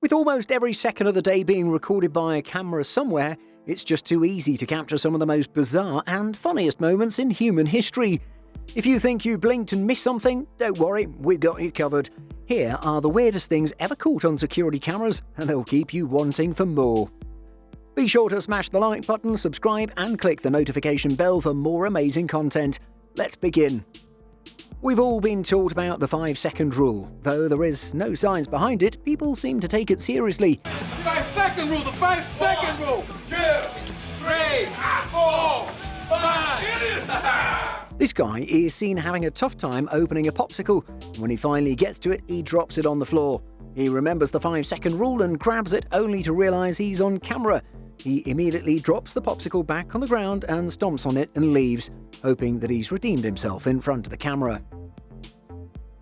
With almost every second of the day being recorded by a camera somewhere, it's just too easy to capture some of the most bizarre and funniest moments in human history. If you think you blinked and missed something, don't worry, we've got you covered. Here are the weirdest things ever caught on security cameras, and they'll keep you wanting for more. Be sure to smash the like button, subscribe, and click the notification bell for more amazing content. Let's begin. We've all been taught about the 5-second rule. Though there is no science behind it, people seem to take it seriously. 5-second rule, the 5-second rule! 2, 3, 4, 5! This guy is seen having a tough time opening a popsicle. When he finally gets to it, he drops it on the floor. He remembers the 5-second rule and grabs it only to realize he's on camera. He immediately drops the popsicle back on the ground and stomps on it and leaves, hoping that he's redeemed himself in front of the camera.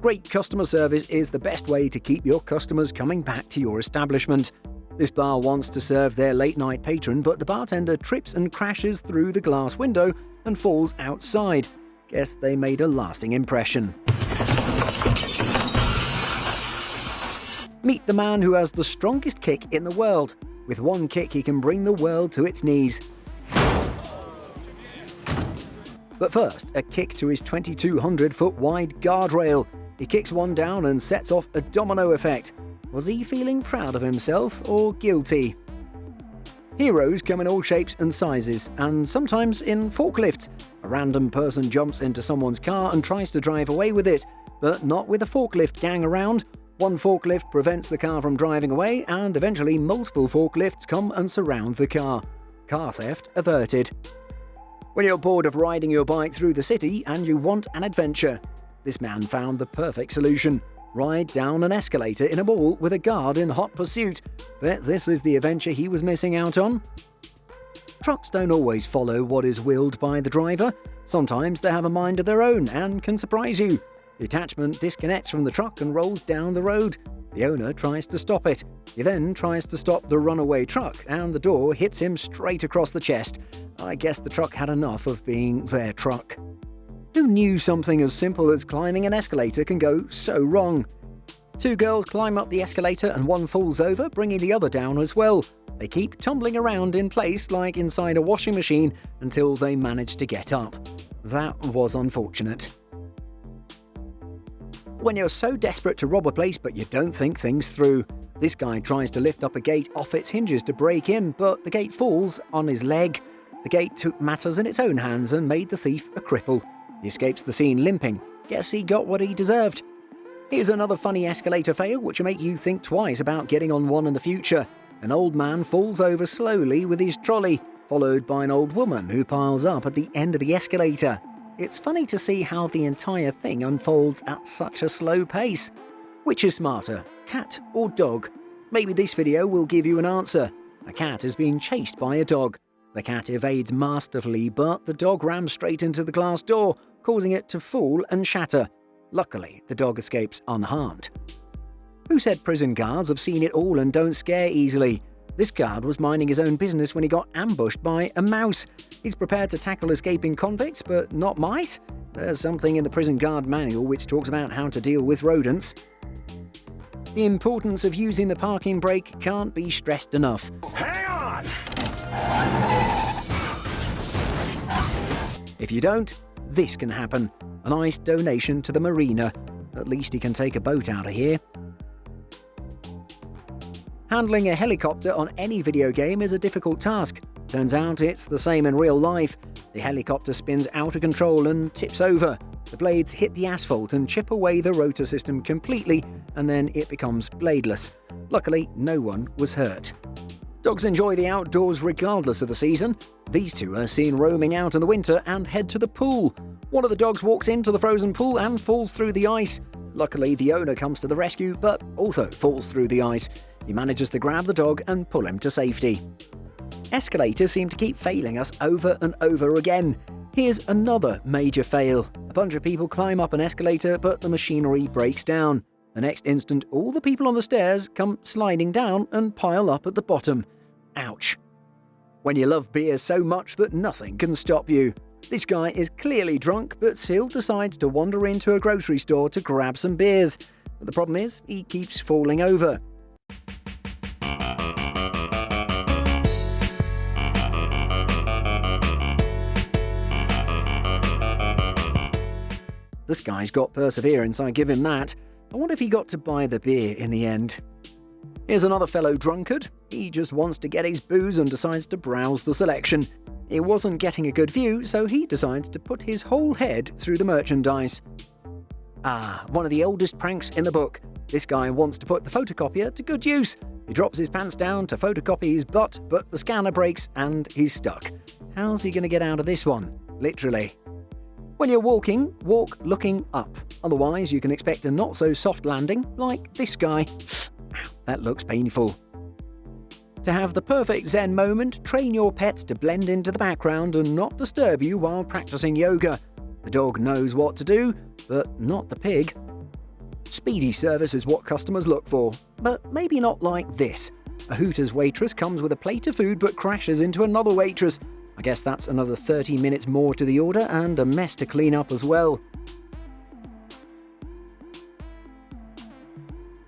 Great customer service is the best way to keep your customers coming back to your establishment. This bar wants to serve their late-night patron, but the bartender trips and crashes through the glass window and falls outside. Guess they made a lasting impression. Meet the man who has the strongest kick in the world. With one kick, he can bring the world to its knees. But first, a kick to his 2,200-foot wide guardrail. He kicks one down and sets off a domino effect. Was he feeling proud of himself or guilty? Heroes come in all shapes and sizes, and sometimes in forklifts. A random person jumps into someone's car and tries to drive away with it, but not with a forklift gang around. One forklift prevents the car from driving away, and eventually multiple forklifts come and surround the car. Car theft averted. When you're bored of riding your bike through the city and you want an adventure, this man found the perfect solution. Ride down an escalator in a mall with a guard in hot pursuit. Bet this is the adventure he was missing out on. Trucks don't always follow what is willed by the driver. Sometimes they have a mind of their own and can surprise you. The attachment disconnects from the truck and rolls down the road. The owner tries to stop it. He then tries to stop the runaway truck, and the door hits him straight across the chest. I guess the truck had enough of being their truck. Who knew something as simple as climbing an escalator can go so wrong? Two girls climb up the escalator and one falls over, bringing the other down as well. They keep tumbling around in place like inside a washing machine until they manage to get up. That was unfortunate. When you're so desperate to rob a place but you don't think things through. This guy tries to lift up a gate off its hinges to break in, but the gate falls on his leg. The gate took matters in its own hands and made the thief a cripple. He escapes the scene limping. Guess he got what he deserved. Here's another funny escalator fail which will make you think twice about getting on one in the future. An old man falls over slowly with his trolley, followed by an old woman who piles up at the end of the escalator. It's funny to see how the entire thing unfolds at such a slow pace. Which is smarter, cat or dog? Maybe this video will give you an answer. A cat is being chased by a dog. The cat evades masterfully, but the dog rams straight into the glass door, causing it to fall and shatter. Luckily, the dog escapes unharmed. Who said prison guards have seen it all and don't scare easily? This guard was minding his own business when he got ambushed by a mouse. He's prepared to tackle escaping convicts, but not mice? There's something in the prison guard manual which talks about how to deal with rodents. The importance of using the parking brake can't be stressed enough. Hang on! If you don't, this can happen. A nice donation to the marina. At least he can take a boat out of here. Handling a helicopter on any video game is a difficult task. Turns out it's the same in real life. The helicopter spins out of control and tips over. The blades hit the asphalt and chip away the rotor system completely, and then it becomes bladeless. Luckily, no one was hurt. Dogs enjoy the outdoors regardless of the season. These two are seen roaming out in the winter and head to the pool. One of the dogs walks into the frozen pool and falls through the ice. Luckily, the owner comes to the rescue, but also falls through the ice. He manages to grab the dog and pull him to safety. Escalators seem to keep failing us over and over again. Here's another major fail. A bunch of people climb up an escalator, but the machinery breaks down. The next instant, all the people on the stairs come sliding down and pile up at the bottom. Ouch. When you love beer so much that nothing can stop you. This guy is clearly drunk, but still decides to wander into a grocery store to grab some beers. But the problem is, he keeps falling over. This guy's got perseverance, I give him that. I wonder if he got to buy the beer in the end. Here's another fellow drunkard. He just wants to get his booze and decides to browse the selection. He wasn't getting a good view, so he decides to put his whole head through the merchandise. One of the oldest pranks in the book. This guy wants to put the photocopier to good use. He drops his pants down to photocopy his butt, but the scanner breaks and he's stuck. How's he going to get out of this one? Literally. When you're walking, walk looking up. Otherwise, you can expect a not-so-soft landing like this guy. That looks painful. To have the perfect Zen moment, train your pet to blend into the background and not disturb you while practicing yoga. The dog knows what to do, but not the pig. Speedy service is what customers look for, but maybe not like this. A Hooters waitress comes with a plate of food but crashes into another waitress. I guess that's another 30 minutes more to the order and a mess to clean up as well.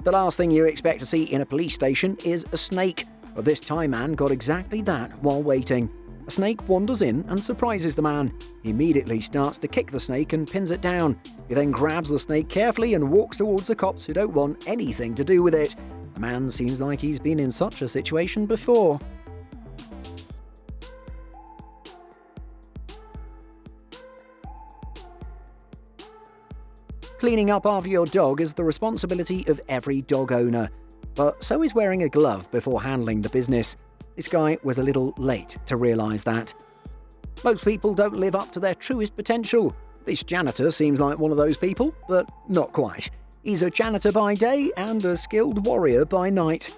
The last thing you expect to see in a police station is a snake, but this Thai man got exactly that while waiting. A snake wanders in and surprises the man. He immediately starts to kick the snake and pins it down. He then grabs the snake carefully and walks towards the cops who don't want anything to do with it. The man seems like he's been in such a situation before. Cleaning up after your dog is the responsibility of every dog owner, but so is wearing a glove before handling the business. This guy was a little late to realise that. Most people don't live up to their truest potential. This janitor seems like one of those people, but not quite. He's a janitor by day and a skilled warrior by night.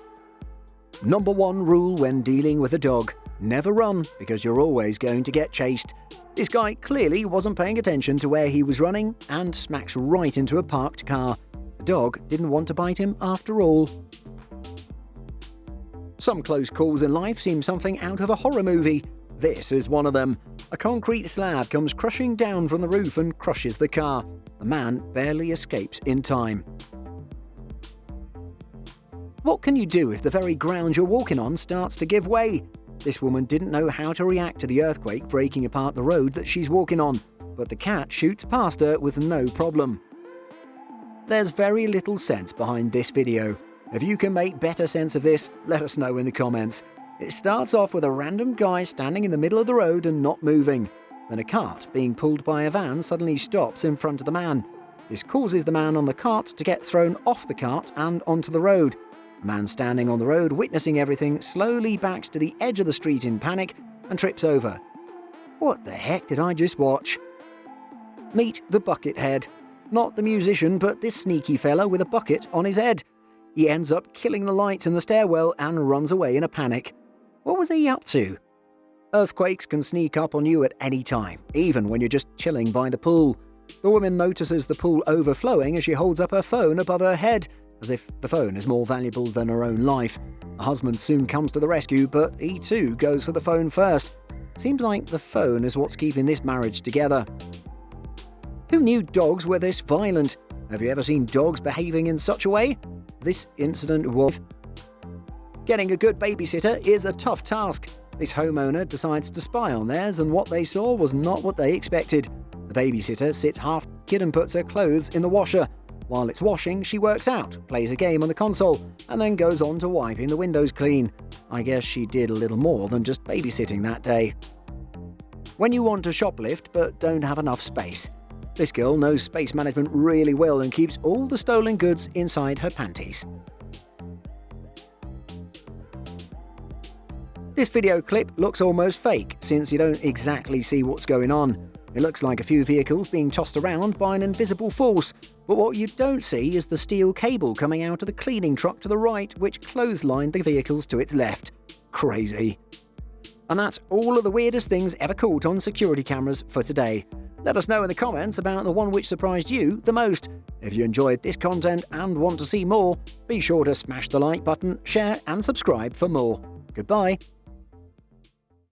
Number 1 rule when dealing with a dog: never run, because you're always going to get chased. This guy clearly wasn't paying attention to where he was running and smacks right into a parked car. The dog didn't want to bite him after all. Some close calls in life seem something out of a horror movie. This is one of them. A concrete slab comes crushing down from the roof and crushes the car. The man barely escapes in time. What can you do if the very ground you're walking on starts to give way? This woman didn't know how to react to the earthquake breaking apart the road that she's walking on, but the cat shoots past her with no problem. There's very little sense behind this video. If you can make better sense of this, let us know in the comments. It starts off with a random guy standing in the middle of the road and not moving. Then a cart being pulled by a van suddenly stops in front of the man. This causes the man on the cart to get thrown off the cart and onto the road. The man standing on the road, witnessing everything, slowly backs to the edge of the street in panic and trips over. What the heck did I just watch? Meet the bucket head. Not the musician, but this sneaky fella with a bucket on his head. He ends up killing the lights in the stairwell and runs away in a panic. What was he up to? Earthquakes can sneak up on you at any time, even when you're just chilling by the pool. The woman notices the pool overflowing as she holds up her phone above her head, as if the phone is more valuable than her own life. The husband soon comes to the rescue, but he too goes for the phone first. Seems like the phone is what's keeping this marriage together. Who knew dogs were this violent? Have you ever seen dogs behaving in such a way? This incident was... Getting a good babysitter is a tough task. This homeowner decides to spy on theirs, and what they saw was not what they expected. The babysitter sits half naked and puts her clothes in the washer. While it's washing, she works out, plays a game on the console, and then goes on to wiping the windows clean. I guess she did a little more than just babysitting that day. When you want to shoplift but don't have enough space. This girl knows space management really well and keeps all the stolen goods inside her panties. This video clip looks almost fake, since you don't exactly see what's going on. It looks like a few vehicles being tossed around by an invisible force, but what you don't see is the steel cable coming out of the cleaning truck to the right, which clotheslined the vehicles to its left. Crazy. And that's all of the weirdest things ever caught on security cameras for today. Let us know in the comments about the one which surprised you the most. If you enjoyed this content and want to see more, be sure to smash the like button, share and subscribe for more. Goodbye.